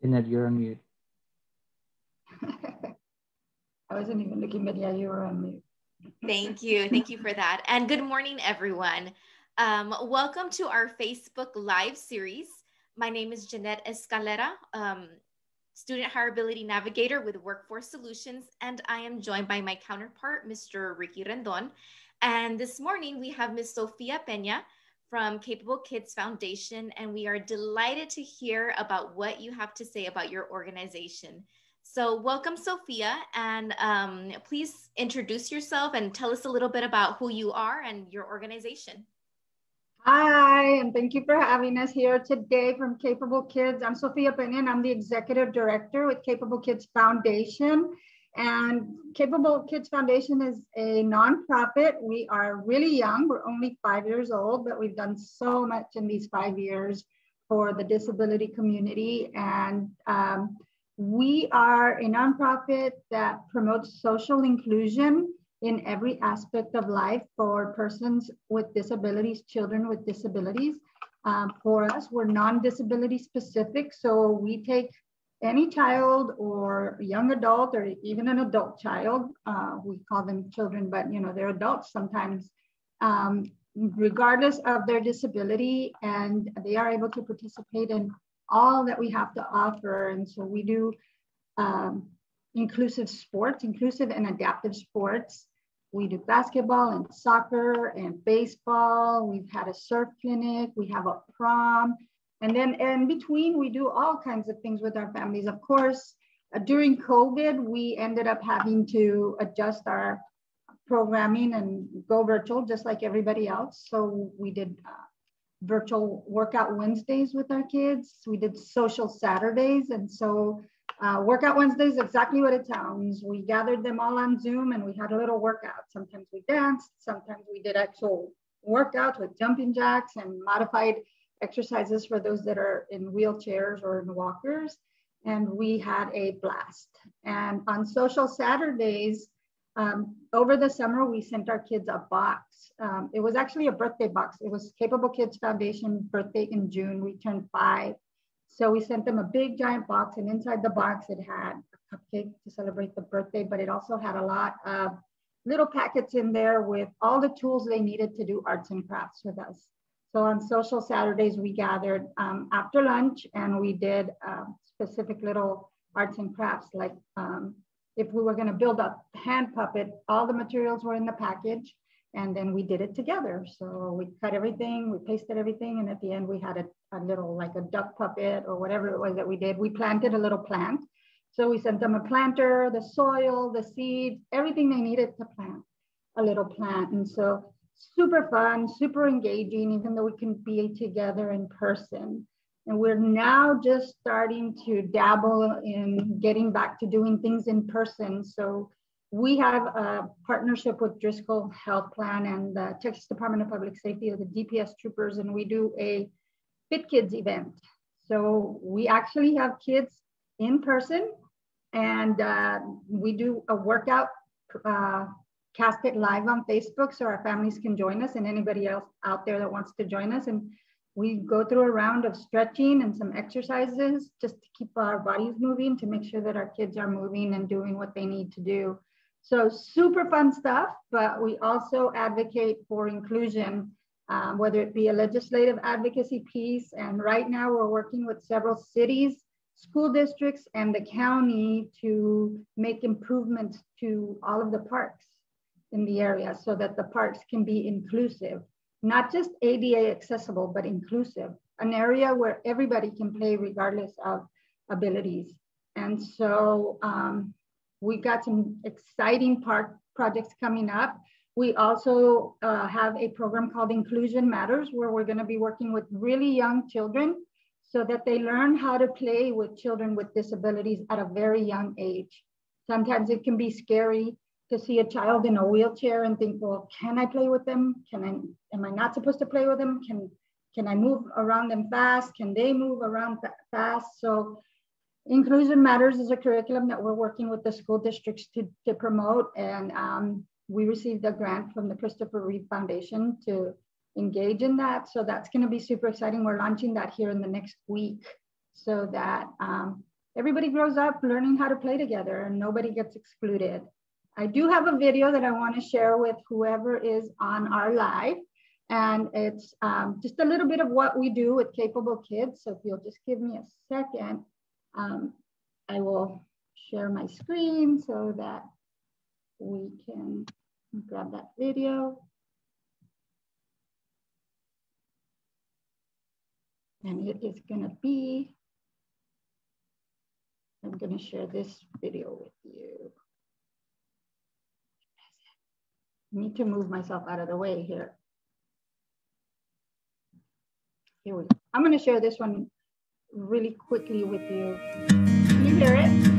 Jeanette, you're on mute. I wasn't even looking, but yeah, you were on mute. Thank you. Thank you for that. And good morning, everyone. Welcome to our Facebook Live series. My name is Jeanette Escalera, Student Hireability Navigator with Workforce Solutions, and I am joined by my counterpart, Mr. Ricky Rendon. And this morning, we have Ms. Sofia Pena from Capable Kids Foundation, and we are delighted to hear about what you have to say about your organization. So welcome, Sofia, and please introduce yourself and tell us a little bit about who you are and your organization. Hi, and thank you for having us here today from Capable Kids. I'm Sofia Pena, and I'm the Executive Director with Capable Kids Foundation. And Capable Kids Foundation is a nonprofit. We are really young. We're only 5 years old, but we've done so much in these 5 years for the disability community. And we are a nonprofit that promotes social inclusion in every aspect of life for persons with disabilities, children with disabilities. For us, we're non-disability specific. So we take any child or young adult or even an adult child, we call them children, but they're adults sometimes, regardless of their disability, and they are able to participate in all that we have to offer. And so we do inclusive sports, inclusive and adaptive sports. We do basketball and soccer and baseball. We've had a surf clinic. We have a prom. And then in between, we do all kinds of things with our families. Of course, during COVID, we ended up having to adjust our programming and go virtual just like everybody else. So we did virtual workout Wednesdays with our kids. We did social Saturdays. And so workout Wednesdays, exactly what it sounds. We gathered them all on Zoom and we had a little workout. Sometimes we danced, sometimes we did actual workouts with jumping jacks and modified exercises for those that are in wheelchairs or in walkers. And we had a blast. And on social Saturdays, over the summer, we sent our kids a box. It was actually a birthday box. It was Capable Kids Foundation birthday in June. We turned 5. So we sent them a big giant box, and inside the box, it had a cupcake to celebrate the birthday, but it also had a lot of little packets in there with all the tools they needed to do arts and crafts with us. So on social Saturdays, we gathered after lunch and we did specific little arts and crafts. Like if we were gonna build a hand puppet, all the materials were in the package and then we did it together. So we cut everything, we pasted everything. And at the end we had a little, like a duck puppet or whatever it was that we did. We planted a little plant. So we sent them a planter, the soil, the seeds, everything they needed to plant a little plant. And so super fun, super engaging, even though we can be together in person. And we're now just starting to dabble in getting back to doing things in person. So we have a partnership with Driscoll Health Plan and the Texas Department of Public Safety, or the DPS troopers, and we do a Fit Kids event. So we actually have kids in person and we do a workout cast it live on Facebook so our families can join us and anybody else out there that wants to join us. And we go through a round of stretching and some exercises just to keep our bodies moving, to make sure that our kids are moving and doing what they need to do. So super fun stuff, but we also advocate for inclusion, whether it be a legislative advocacy piece. And right now we're working with several cities, school districts, and the county to make improvements to all of the parks in the area so that the parks can be inclusive, not just ADA accessible, but inclusive, an area where everybody can play regardless of abilities. And so we got some exciting park projects coming up. We also have a program called Inclusion Matters, where we're gonna be working with really young children so that they learn how to play with children with disabilities at a very young age. Sometimes it can be scary to see a child in a wheelchair and think, well, can I play with them? Am I not supposed to play with them? Can I move around them fast? Can they move around fast? So Inclusion Matters is a curriculum that we're working with the school districts to promote. And we received a grant from the Christopher Reeve Foundation to engage in that. So that's gonna be super exciting. We're launching that here in the next week so that everybody grows up learning how to play together and nobody gets excluded. I do have a video that I want to share with whoever is on our live. And it's just a little bit of what we do with Capable Kids. So if you'll just give me a second, I will share my screen so that we can grab that video. And it is gonna be, I'm gonna share this video with you. I need to move myself out of the way here. Here we go. I'm gonna share this one really quickly with you. Can you hear it?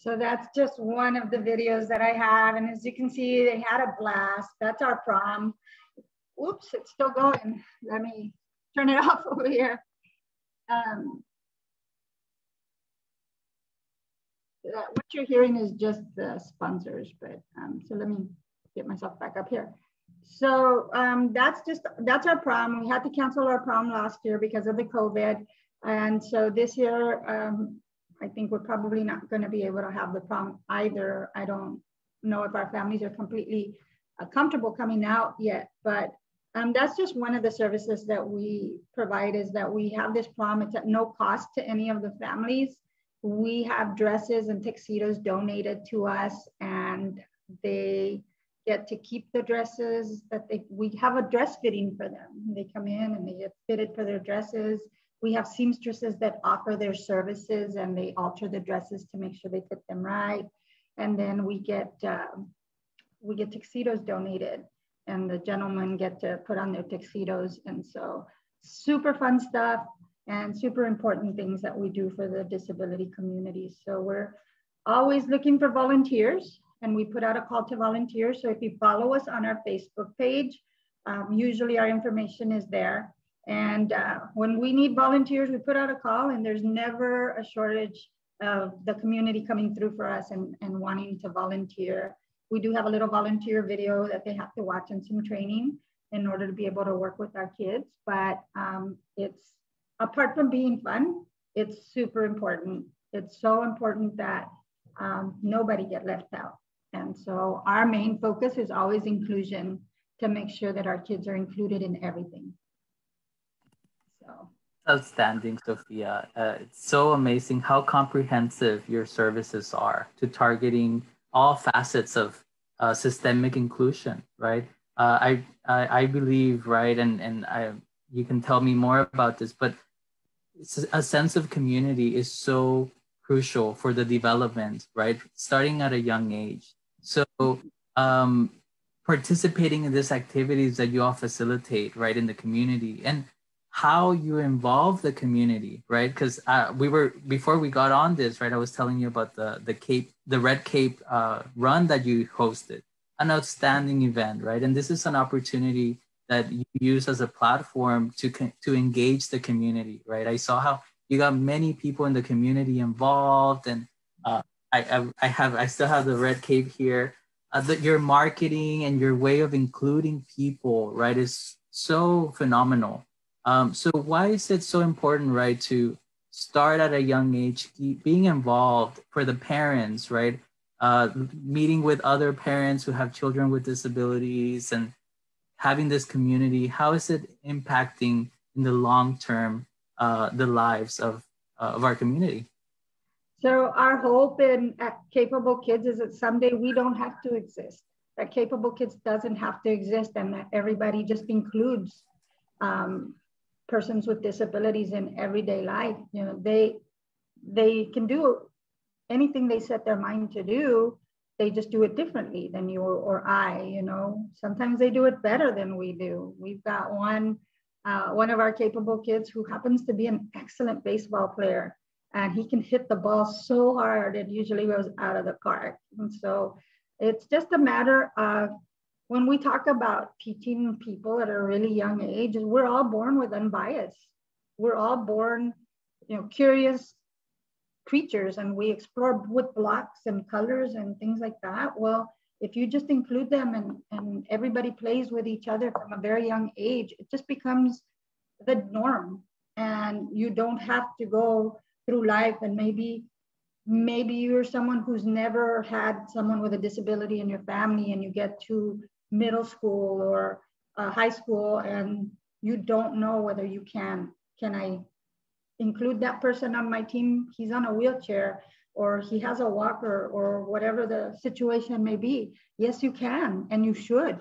So that's just one of the videos that I have. And as you can see, they had a blast. That's our prom. Oops, it's still going. Let me turn it off over here. What you're hearing is just the sponsors, but so let me get myself back up here. So that's our prom. We had to cancel our prom last year because of the COVID. And so this year, I think we're probably not going to be able to have the prom either. I don't know if our families are completely comfortable coming out yet, but that's just one of the services that we provide is that we have this prom. It's at no cost to any of the families. We have dresses and tuxedos donated to us, and they get to keep the dresses that we have a dress fitting for them. They come in and they get fitted for their dresses. We have seamstresses that offer their services and they alter the dresses to make sure they fit them right. And then we get tuxedos donated and the gentlemen get to put on their tuxedos. And so super fun stuff and super important things that we do for the disability community. So we're always looking for volunteers and we put out a call to volunteers. So if you follow us on our Facebook page, usually our information is there. And when we need volunteers, we put out a call and there's never a shortage of the community coming through for us and wanting to volunteer. We do have a little volunteer video that they have to watch and some training in order to be able to work with our kids. But it's, apart from being fun, it's super important. It's so important that nobody get left out. And so our main focus is always inclusion to make sure that our kids are included in everything. Outstanding, Sofia. It's so amazing how comprehensive your services are to targeting all facets of systemic inclusion, right? I believe, right, and you can tell me more about this, but a sense of community is so crucial for the development, right? Starting at a young age. So participating in these activities that you all facilitate, right, in the community, and how you involve the community, right? Because before we got on this, right, I was telling you about the Red Cape run that you hosted, an outstanding event, right? And this is an opportunity that you use as a platform to engage the community, right? I saw how you got many people in the community involved, and I still have the red cape here. That your marketing and your way of including people, right, is so phenomenal. So why is it so important, right, to start at a young age, being involved for the parents, right? Meeting with other parents who have children with disabilities and having this community. How is it impacting in the long term the lives of our community? So our hope in at Capable Kids is that someday we don't have to exist. That Capable Kids doesn't have to exist, and that everybody just includes persons with disabilities in everyday life. You know, they can do anything they set their mind to do. They just do it differently than you or I. You know, sometimes they do it better than we do. We've got one of our Capable Kids who happens to be an excellent baseball player, and he can hit the ball so hard it usually goes out of the park. And so it's just a matter of, when we talk about teaching people at a really young age, we're all born with unbiased. We're all born, you know, curious creatures, and we explore with blocks and colors and things like that. Well, if you just include them and everybody plays with each other from a very young age, it just becomes the norm. And you don't have to go through life, and maybe you're someone who's never had someone with a disability in your family, and you get to middle school or high school and you don't know whether you can I include that person on my team? He's on a wheelchair, or he has a walker, or whatever the situation may be. Yes, you can, and you should.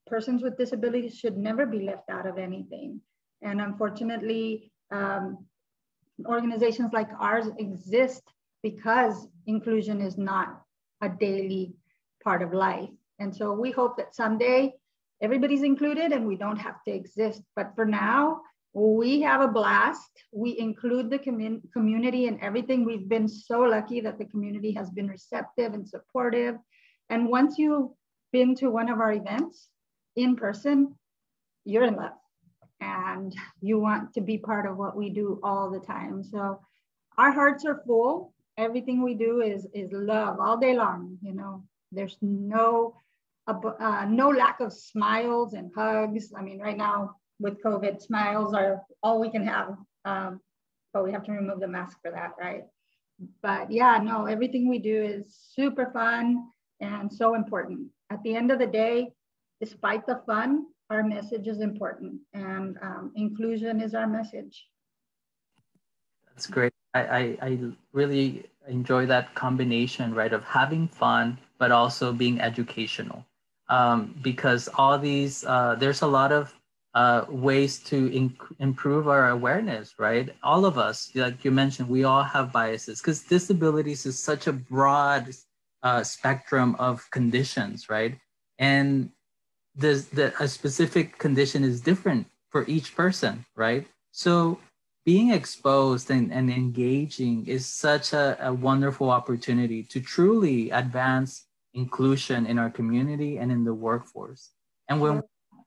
Persons with disabilities should never be left out of anything. And unfortunately, organizations like ours exist because inclusion is not a daily part of life. And so we hope that someday everybody's included and we don't have to exist. But for now, we have a blast. We include the community in everything. We've been so lucky that the community has been receptive and supportive. And once you've been to one of our events in person, you're in love and you want to be part of what we do all the time. So our hearts are full. Everything we do is love all day long. You know, there's no lack of smiles and hugs. I mean, right now with COVID, smiles are all we can have, but we have to remove the mask for that, right? But yeah, no, everything we do is super fun and so important. At the end of the day, despite the fun, our message is important, and inclusion is our message. That's great. I really enjoy that combination, right, of having fun, but also being educational. Because all these, there's a lot of ways to improve our awareness, right? All of us, like you mentioned, we all have biases because disabilities is such a broad spectrum of conditions, right? And a specific condition is different for each person, right? So being exposed and engaging is such a wonderful opportunity to truly advance inclusion in our community and in the workforce. And when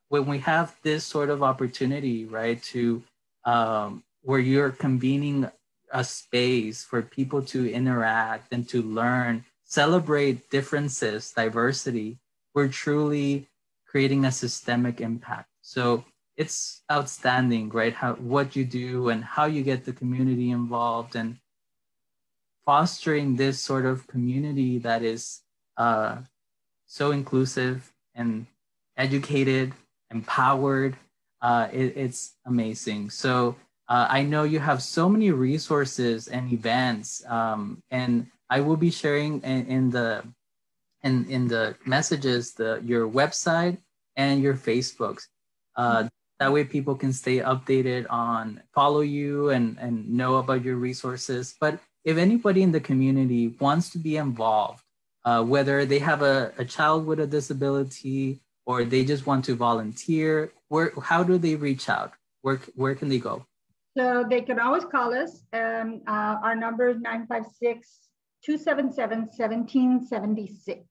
we have this sort of opportunity, right, to where you're convening a space for people to interact and to learn, celebrate differences, diversity, we're truly creating a systemic impact. So it's outstanding, right? What you do and how you get the community involved, and fostering this sort of community that is so inclusive and educated, empowered. It's amazing. So I know you have so many resources and events, and I will be sharing in the messages your website and your Facebooks. That way people can stay updated on, follow you and know about your resources. But if anybody in the community wants to be involved, whether they have a child with a disability or they just want to volunteer, how do they reach out? Where can they go? So they can always call us, and our number is 956-277-1776.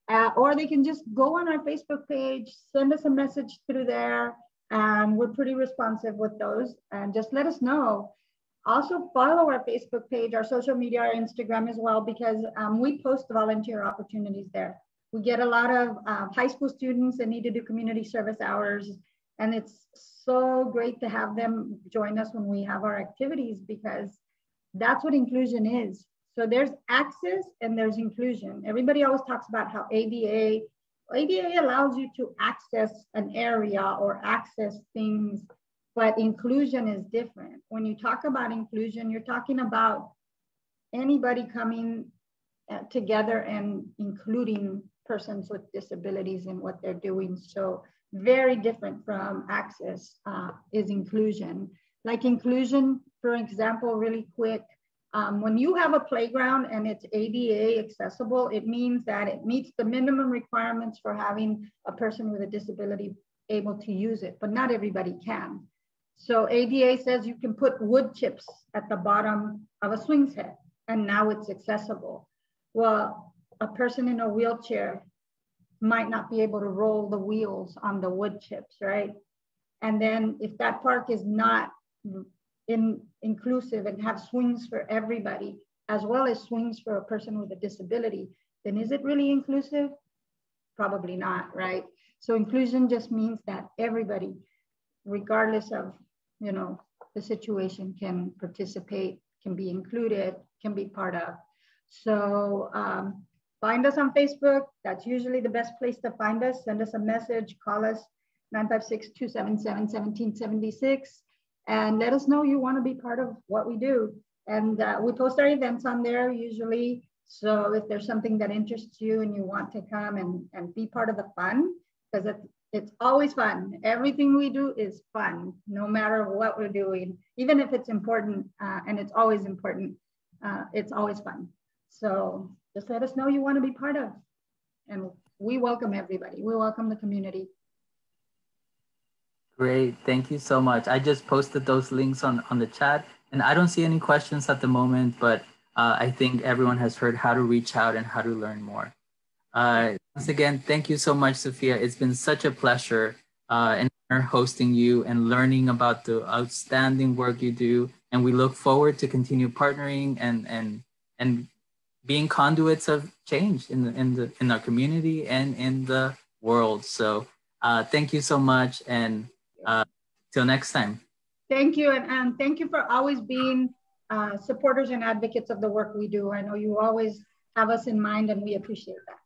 or they can just go on our Facebook page, send us a message through there, and we're pretty responsive with those. And just let us know. Also follow our Facebook page, our social media, our Instagram as well, because we post volunteer opportunities there. We get a lot of high school students that need to do community service hours. And it's so great to have them join us when we have our activities, because that's what inclusion is. So there's access and there's inclusion. Everybody always talks about how ADA allows you to access an area or access things, but inclusion is different. When you talk about inclusion, you're talking about anybody coming together and including persons with disabilities in what they're doing. So very different from access is inclusion. Like inclusion, for example, really quick, when you have a playground and it's ADA accessible, it means that it meets the minimum requirements for having a person with a disability able to use it, but not everybody can. So ADA says you can put wood chips at the bottom of a swing set, and now it's accessible. Well, a person in a wheelchair might not be able to roll the wheels on the wood chips, right? And then if that park is not inclusive and have swings for everybody, as well as swings for a person with a disability, then is it really inclusive? Probably not, right? So inclusion just means that everybody, regardless of, you know, the situation, can participate, can be included, can be part of. So find us on Facebook. That's usually the best place to find us. Send us a message, call us 956-277-1776, and let us know you want to be part of what we do. And we post our events on there usually. So if there's something that interests you and you want to come and be part of the fun, because it's always fun. Everything we do is fun, no matter what we're doing, even if it's important, and it's always important, it's always fun. So just let us know you want to be part of, and we welcome everybody. We welcome the community. Great, thank you so much. I just posted those links on the chat, and I don't see any questions at the moment, but I think everyone has heard how to reach out and how to learn more. Once again, thank you so much, Sofia. It's been such a pleasure and honor hosting you and learning about the outstanding work you do. And we look forward to continue partnering and being conduits of change in our community and in the world. So thank you so much, and till next time. Thank you, and thank you for always being supporters and advocates of the work we do. I know you always have us in mind, and we appreciate that.